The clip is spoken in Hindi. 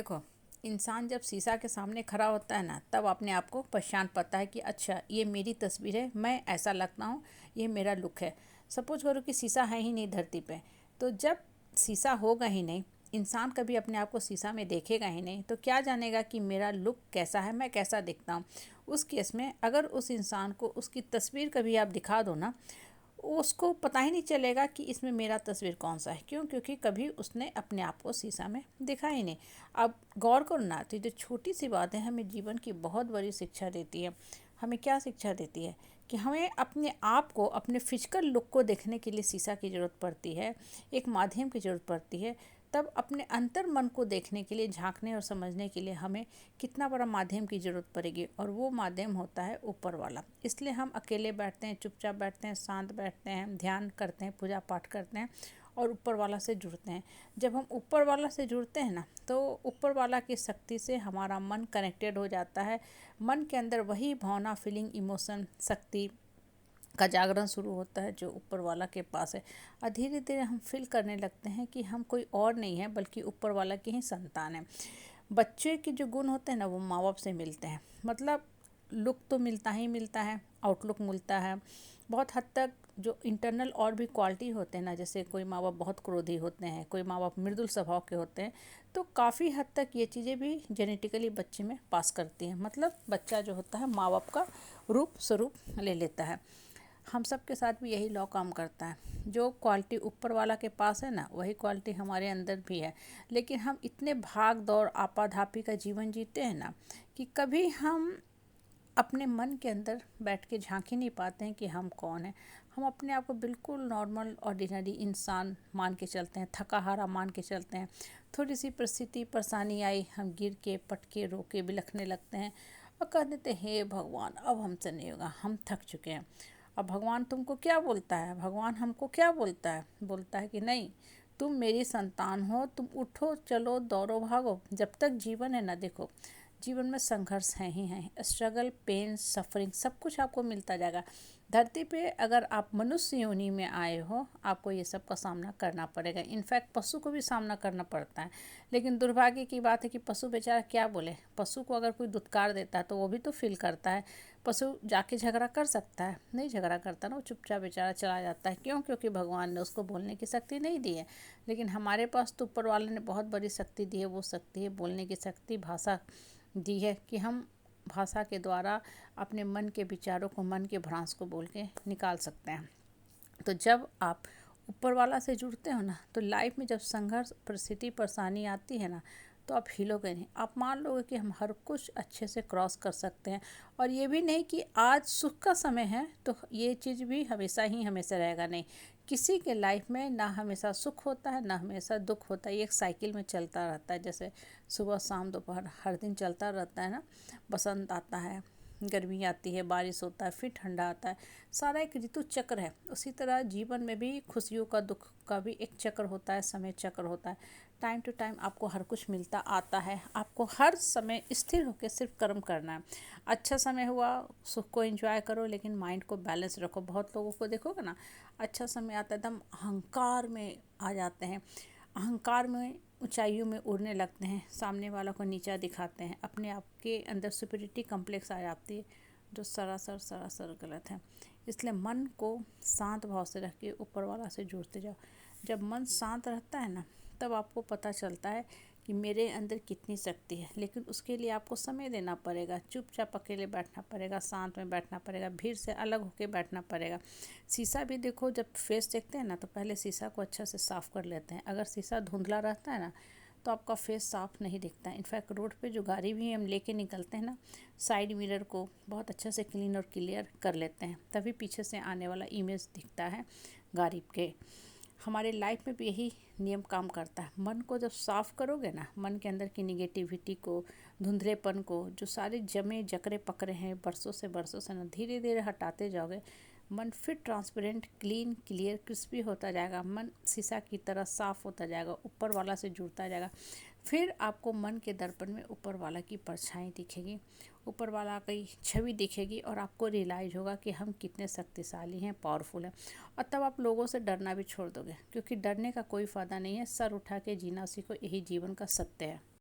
देखो, इंसान जब शीशा के सामने खड़ा होता है ना, तब अपने आप को पहचान पाता है कि अच्छा ये मेरी तस्वीर है, मैं ऐसा लगता हूँ, ये मेरा लुक है। सपोज करो कि शीशा है ही नहीं धरती पे, तो जब शीशा होगा ही नहीं, इंसान कभी अपने आप को शीशा में देखेगा ही नहीं, तो क्या जानेगा कि मेरा लुक कैसा है, मैं कैसा दिखता हूँ। उस केस में अगर उस इंसान को उसकी तस्वीर कभी आप दिखा दो ना, उसको पता ही नहीं चलेगा कि इसमें मेरा तस्वीर कौन सा है। क्यों? क्योंकि कभी उसने अपने आप को शीशा में देखा ही नहीं। अब गौर करो ना, तो जो छोटी सी बात है हमें जीवन की बहुत बड़ी शिक्षा देती है। हमें क्या शिक्षा देती है कि हमें अपने आप को, अपने फिजिकल लुक को देखने के लिए शीशा की ज़रूरत पड़ती है, एक माध्यम की ज़रूरत पड़ती है। तब अपने अंतर मन को देखने के लिए, झांकने और समझने के लिए हमें कितना बड़ा माध्यम की ज़रूरत पड़ेगी, और वो माध्यम होता है ऊपर वाला। इसलिए हम अकेले बैठते हैं, चुपचाप बैठते हैं, शांत बैठते हैं, ध्यान करते हैं, पूजा पाठ करते हैं और ऊपर वाला से जुड़ते हैं। जब हम ऊपर वाला से जुड़ते हैं ना, तो ऊपर वाला की शक्ति से हमारा मन कनेक्टेड हो जाता है। मन के अंदर वही भावना, फीलिंग, इमोशन, शक्ति का जागरण शुरू होता है जो ऊपर वाला के पास है। और धीरे धीरे हम फील करने लगते हैं कि हम कोई और नहीं है, बल्कि ऊपर वाला की ही संतान है। बच्चे के जो गुण होते हैं ना, वो माँ बाप से मिलते हैं। मतलब लुक तो मिलता ही मिलता है, आउटलुक मिलता है। बहुत हद तक जो इंटरनल और भी क्वालिटी होते हैं ना, जैसे कोई माँ बाप बहुत क्रोधी होते हैं, कोई माँ बाप मृदुल स्वभाव के होते हैं, तो काफ़ी हद तक ये चीज़ें भी जेनेटिकली बच्चे में पास करती हैं। मतलब बच्चा जो होता है माँ बाप का रूप स्वरूप ले लेता है। हम सब के साथ भी यही लॉ काम करता है। जो क्वालिटी ऊपर वाला के पास है ना, वही क्वालिटी हमारे अंदर भी है। लेकिन हम इतने भाग दौड़ आपाधापी का जीवन जीते हैं ना, कि कभी हम अपने मन के अंदर बैठ के झांक ही नहीं पाते हैं कि हम कौन हैं। हम अपने आप को बिल्कुल नॉर्मल ऑर्डिनरी इंसान मान के चलते हैं, थका हारा मान के चलते हैं। थोड़ी सी परिस्थिति परेशानी आई, हम गिर के, पट के, रो के बिलखने लगते हैं और कह देते हैं हे भगवान, अब हमसे नहीं होगा, हम थक चुके हैं। अब भगवान तुमको क्या बोलता है? भगवान हमको क्या बोलता है? बोलता है कि नहीं, तुम मेरी संतान हो, तुम उठो, चलो, दौड़ो, भागो। जब तक जीवन है ना, देखो, जीवन में संघर्ष है ही है, स्ट्रगल, पेन, सफरिंग, सब कुछ आपको मिलता जाएगा। धरती पे अगर आप मनुष्य योनि में आए हो, आपको ये सब का सामना करना पड़ेगा। इनफैक्ट पशु को भी सामना करना पड़ता है। लेकिन दुर्भाग्य की बात है कि पशु बेचारा क्या बोले। पशु को अगर कोई दुत्कार देता है तो वो भी तो फील करता है। पशु जाके झगड़ा कर सकता है? नहीं झगड़ा करता ना, वो चुपचाप बेचारा चला जाता है। क्यों? क्योंकि भगवान ने उसको बोलने की शक्ति नहीं दी है। लेकिन हमारे पास तो ऊपर वाले ने बहुत बड़ी शक्ति दी है। वो शक्ति है बोलने की शक्ति, भाषा दी है कि हम भाषा के द्वारा अपने मन के विचारों को, मन के भ्रांस को बोल के निकाल सकते हैं। तो जब आप ऊपर वाला से जुड़ते हो ना, तो लाइफ में जब संघर्ष, परिस्थिति, परेशानी आती है ना, तो आप हिलोगे नहीं। आप मान लोगे कि हम हर कुछ अच्छे से क्रॉस कर सकते हैं। और ये भी नहीं कि आज सुख का समय है तो ये चीज़ भी हमेशा ही हमेशा रहेगा, नहीं। किसी के लाइफ में ना हमेशा सुख होता है, ना हमेशा दुख होता है। ये एक साइकिल में चलता रहता है, जैसे सुबह शाम दोपहर हर दिन चलता रहता है ना। बसंत आता है, गर्मी आती है, बारिश होता है, फिर ठंडा आता है। सारा एक ऋतु चक्र है। उसी तरह जीवन में भी खुशियों का, दुख का भी एक चक्र होता है, समय चक्र होता है। टाइम टू टाइम आपको हर कुछ मिलता आता है। आपको हर समय स्थिर होकर सिर्फ कर्म करना है। अच्छा समय हुआ, सुख को एंजॉय करो, लेकिन माइंड को बैलेंस रखो। बहुत लोगों को देखोगे ना, अच्छा समय आता है एकदम अहंकार में आ जाते हैं, अहंकार में ऊंचाइयों में उड़ने लगते हैं, सामने वालों को नीचा दिखाते हैं, अपने आप के अंदर सुपीरियरिटी कम्प्लेक्स आ जाती है, जो सरासर सरासर गलत है। इसलिए मन को शांत भाव से रख के ऊपर वाला से जुड़ते जाओ। जब मन शांत रहता है ना, तब आपको पता चलता है कि मेरे अंदर कितनी शक्ति है। लेकिन उसके लिए आपको समय देना पड़ेगा, चुपचाप अकेले बैठना पड़ेगा, शांत में बैठना पड़ेगा, भीड़ से अलग होकर बैठना पड़ेगा। शीशा भी देखो, जब फेस देखते हैं ना, तो पहले शीशा को अच्छा से साफ़ कर लेते हैं। अगर शीशा धुंधला रहता है ना, तो आपका फेस साफ़ नहीं दिखता है। इनफैक्ट रोड पे जो गाड़ी भी हम लेके निकलते हैं ना, साइड मिरर को बहुत अच्छे से क्लीन और क्लियर कर लेते हैं, तभी पीछे से आने वाला इमेज दिखता है गाड़ी के। हमारे लाइफ में भी यही नियम काम करता है। मन को जब साफ़ करोगे ना, मन के अंदर की निगेटिविटी को, धुंधलेपन को, जो सारे जमे जकरे पकड़े हैं बरसों से ना, धीरे धीरे हटाते जाओगे, मन फिर ट्रांसपेरेंट, क्लीन, क्लियर, क्रिस्पी होता जाएगा। मन शीशा की तरह साफ़ होता जाएगा, ऊपर वाला से जुड़ता जाएगा। फिर आपको मन के दर्पण में ऊपर वाला की परछाई दिखेगी, ऊपर वाला की छवि दिखेगी, और आपको रियलाइज़ होगा कि हम कितने शक्तिशाली हैं, पावरफुल हैं। और तब आप लोगों से डरना भी छोड़ दोगे, क्योंकि डरने का कोई फ़ायदा नहीं है। सर उठा के जीना सीखो, यही जीवन का सत्य है।